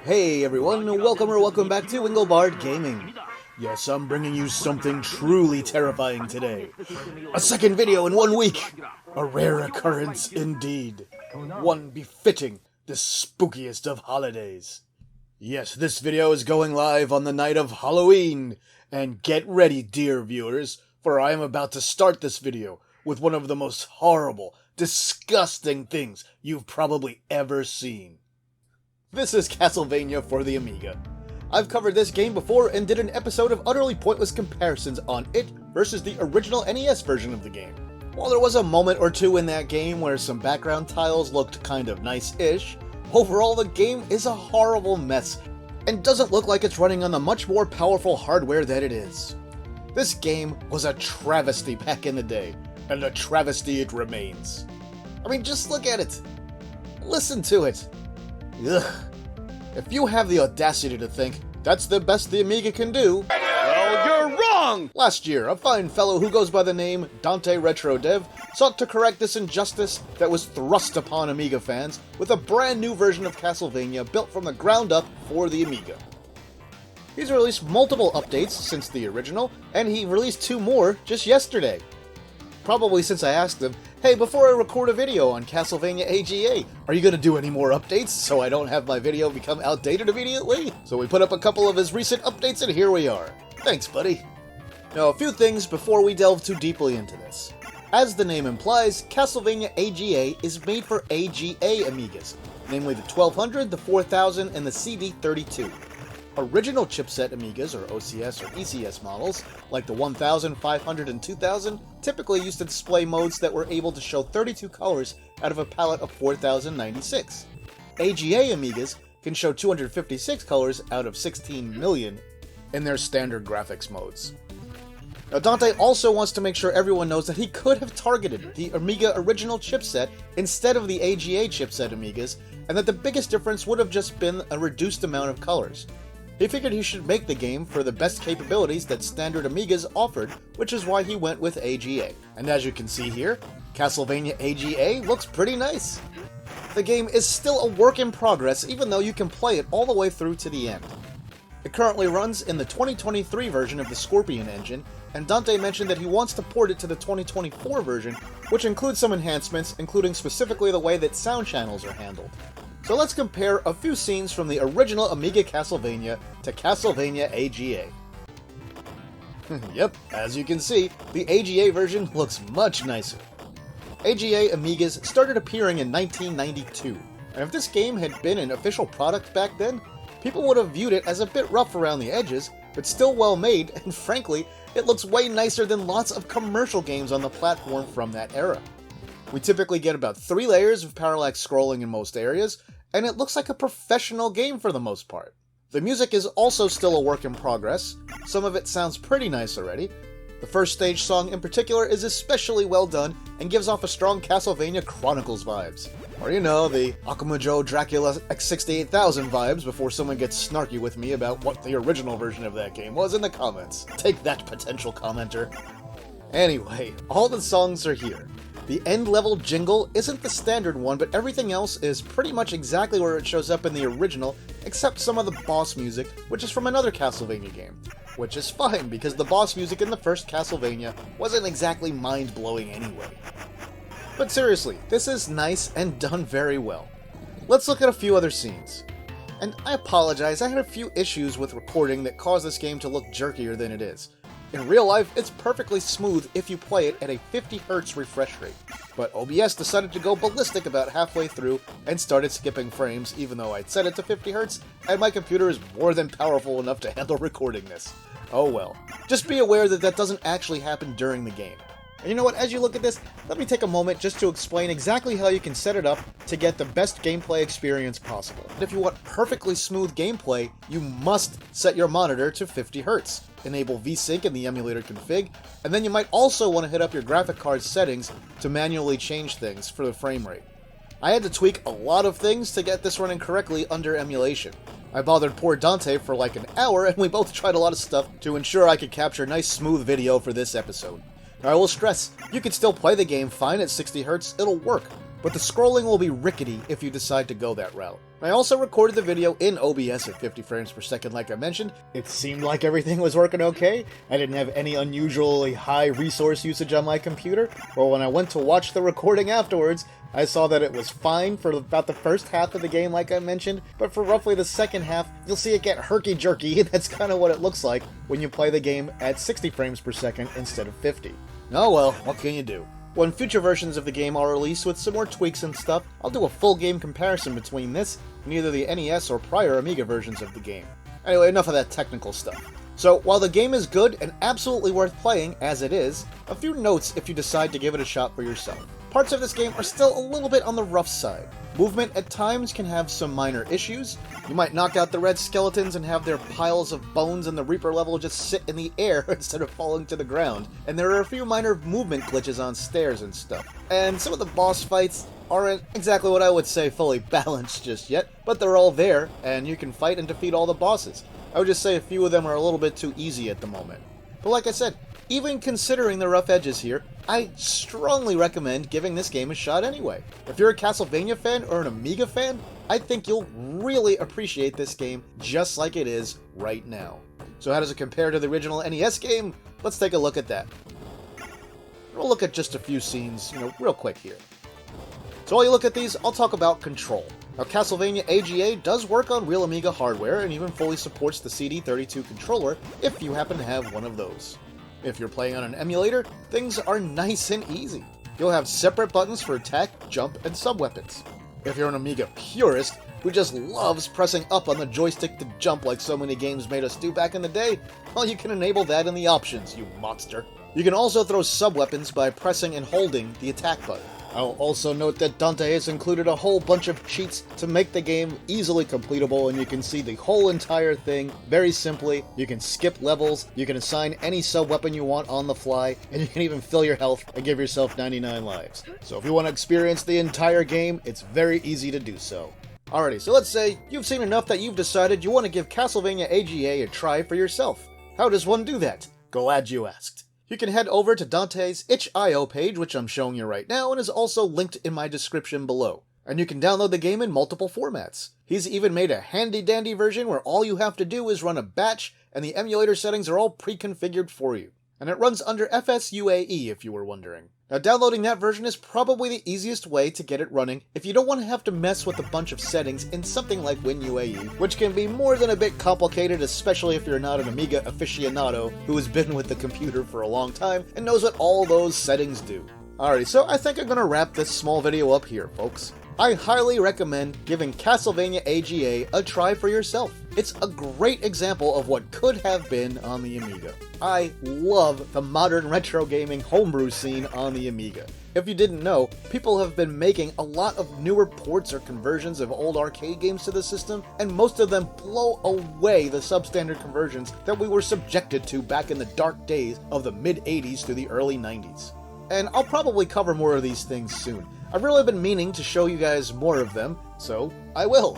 Hey everyone, welcome back to Engelbart Gaming. Yes, I'm bringing you something truly terrifying today. A second video in 1 week! A rare occurrence indeed. One befitting the spookiest of holidays. Yes, this video is going live on the night of Halloween. And get ready, dear viewers, for I am about to start this video with one of the most horrible, disgusting things you've probably ever seen. This is Castlevania for the Amiga. I've covered this game before and did an episode of utterly pointless comparisons on it versus the original NES version of the game. While there was a moment or two in that game where some background tiles looked kind of nice-ish, overall the game is a horrible mess and doesn't look like it's running on the much more powerful hardware that it is. This game was a travesty back in the day, and a travesty it remains. I mean, just look at it. Listen to it. Ugh. If you have the audacity to think that's the best the Amiga can do, well, you're wrong! Last year, a fine fellow who goes by the name Dante Retro Dev sought to correct this injustice that was thrust upon Amiga fans with a brand new version of Castlevania built from the ground up for the Amiga. He's released multiple updates since the original, and he released 2 more just yesterday. Probably since I asked him, hey, before I record a video on Castlevania AGA, are you going to do any more updates so I don't have my video become outdated immediately? So we put up a couple of his recent updates and here we are. Thanks, buddy. Now, a few things before we delve too deeply into this. As the name implies, Castlevania AGA is made for AGA Amigas, namely the 1200, the 4000, and the CD32. Original chipset Amigas, or OCS or ECS models, like the 1000, 500, and 2000, typically used to display modes that were able to show 32 colors out of a palette of 4096. AGA Amigas can show 256 colors out of 16 million in their standard graphics modes. Now, Dante also wants to make sure everyone knows that he could have targeted the Amiga original chipset instead of the AGA chipset Amigas, and that the biggest difference would have just been a reduced amount of colors. He figured he should make the game for the best capabilities that standard Amigas offered, which is why he went with AGA. And as you can see here, Castlevania AGA looks pretty nice. The game is still a work in progress, even though you can play it all the way through to the end. It currently runs in the 2023 version of the Scorpion engine, and Dante mentioned that he wants to port it to the 2024 version, which includes some enhancements, including specifically the way that sound channels are handled. So let's compare a few scenes from the original Amiga Castlevania to Castlevania AGA. Yep, as you can see, the AGA version looks much nicer. AGA Amigas started appearing in 1992, and if this game had been an official product back then, people would have viewed it as a bit rough around the edges, but still well made, and frankly, it looks way nicer than lots of commercial games on the platform from that era. We typically get about 3 layers of parallax scrolling in most areas, and it looks like a professional game for the most part. The music is also still a work in progress. Some of it sounds pretty nice already. The first stage song in particular is especially well done and gives off a strong Castlevania Chronicles vibes. Or you know, the Akumajo Dracula X68000 vibes before someone gets snarky with me about what the original version of that game was in the comments. Take that, potential commenter. Anyway, all the songs are here. The end-level jingle isn't the standard one, but everything else is pretty much exactly where it shows up in the original, except some of the boss music, which is from another Castlevania game. Which is fine, because the boss music in the first Castlevania wasn't exactly mind-blowing anyway. But seriously, this is nice and done very well. Let's look at a few other scenes. And I apologize, I had a few issues with recording that caused this game to look jerkier than it is. In real life, it's perfectly smooth if you play it at a 50Hz refresh rate, but OBS decided to go ballistic about halfway through and started skipping frames even though I'd set it to 50Hz, and my computer is more than powerful enough to handle recording this. Oh well. Just be aware that that doesn't actually happen during the game. And you know what, as you look at this, let me take a moment just to explain exactly how you can set it up to get the best gameplay experience possible. And if you want perfectly smooth gameplay, you must set your monitor to 50Hz. Enable VSync in the emulator config, and then you might also want to hit up your graphic card settings to manually change things for the frame rate. I had to tweak a lot of things to get this running correctly under emulation. I bothered poor Dante for like an hour, and we both tried a lot of stuff to ensure I could capture nice smooth video for this episode. Now, I will stress, you can still play the game fine at 60Hz, it'll work, but the scrolling will be rickety if you decide to go that route. I also recorded the video in OBS at 50 frames per second like I mentioned. It seemed like everything was working okay. I didn't have any unusually high resource usage on my computer, but when I went to watch the recording afterwards, I saw that it was fine for about the first half of the game like I mentioned, but for roughly the second half, you'll see it get herky-jerky. That's kind of what it looks like when you play the game at 60 frames per second instead of 50. Oh well, what can you do? When future versions of the game are released with some more tweaks and stuff, I'll do a full game comparison between this and either the NES or prior Amiga versions of the game. Anyway, enough of that technical stuff. So, while the game is good and absolutely worth playing, as it is, a few notes if you decide to give it a shot for yourself. Parts of this game are still a little bit on the rough side. Movement at times can have some minor issues. You might knock out the red skeletons and have their piles of bones in the Reaper level just sit in the air instead of falling to the ground. And there are a few minor movement glitches on stairs and stuff. And some of the boss fights aren't exactly what I would say fully balanced just yet, but they're all there, and you can fight and defeat all the bosses. I would just say a few of them are a little bit too easy at the moment. But like I said, even considering the rough edges here, I strongly recommend giving this game a shot anyway. If you're a Castlevania fan or an Amiga fan, I think you'll really appreciate this game just like it is right now. So how does it compare to the original NES game? Let's take a look at that. We'll look at just a few scenes, real quick here. So while you look at these, I'll talk about control. Now, Castlevania AGA does work on real Amiga hardware and even fully supports the CD32 controller if you happen to have one of those. If you're playing on an emulator, things are nice and easy. You'll have separate buttons for attack, jump, and sub-weapons. If you're an Amiga purist who just loves pressing up on the joystick to jump like so many games made us do back in the day, well, you can enable that in the options, you monster. You can also throw sub-weapons by pressing and holding the attack button. I'll also note that Dante has included a whole bunch of cheats to make the game easily completable, and you can see the whole entire thing very simply. You can skip levels, you can assign any sub-weapon you want on the fly, and you can even fill your health and give yourself 99 lives. So if you want to experience the entire game, it's very easy to do so. Alrighty, so let's say you've seen enough that you've decided you want to give Castlevania AGA a try for yourself. How does one do that? Glad you asked. You can head over to Dante's itch.io page, which I'm showing you right now, and is also linked in my description below. And you can download the game in multiple formats. He's even made a handy-dandy version where all you have to do is run a batch, and the emulator settings are all pre-configured for you. And it runs under FSUAE, if you were wondering. Now, downloading that version is probably the easiest way to get it running if you don't want to have to mess with a bunch of settings in something like WinUAE, which can be more than a bit complicated, especially if you're not an Amiga aficionado who has been with the computer for a long time and knows what all those settings do. Alrighty, so I think I'm going to wrap this small video up here, folks. I highly recommend giving Castlevania AGA a try for yourself. It's a great example of what could have been on the Amiga. I love the modern retro gaming homebrew scene on the Amiga. If you didn't know, people have been making a lot of newer ports or conversions of old arcade games to the system, and most of them blow away the substandard conversions that we were subjected to back in the dark days of the mid-80s through the early 90s. And I'll probably cover more of these things soon. I've really been meaning to show you guys more of them, so I will.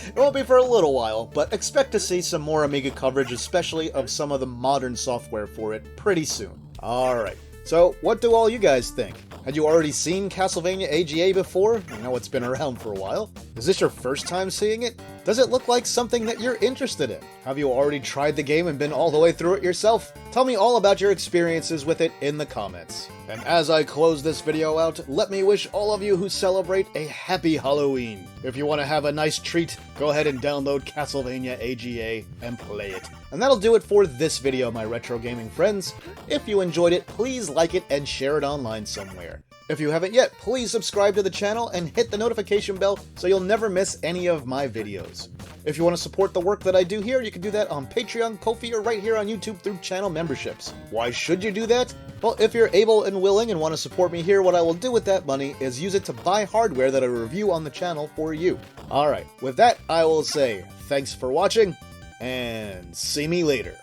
It won't be for a little while, but expect to see some more Amiga coverage, especially of some of the modern software for it, pretty soon. Alright, so what do all you guys think? Had you already seen Castlevania AGA before? I know it's been around for a while. Is this your first time seeing it? Does it look like something that you're interested in? Have you already tried the game and been all the way through it yourself? Tell me all about your experiences with it in the comments. And as I close this video out, let me wish all of you who celebrate a happy Halloween. If you want to have a nice treat, go ahead and download Castlevania AGA and play it. And that'll do it for this video, my retro gaming friends. If you enjoyed it, please like it and share it online somewhere. If you haven't yet, please subscribe to the channel and hit the notification bell so you'll never miss any of my videos. If you want to support the work that I do here, you can do that on Patreon, Ko-fi, or right here on YouTube through channel memberships. Why should you do that? Well, if you're able and willing and want to support me here, what I will do with that money is use it to buy hardware that I review on the channel for you. Alright, with that, I will say thanks for watching, and see me later.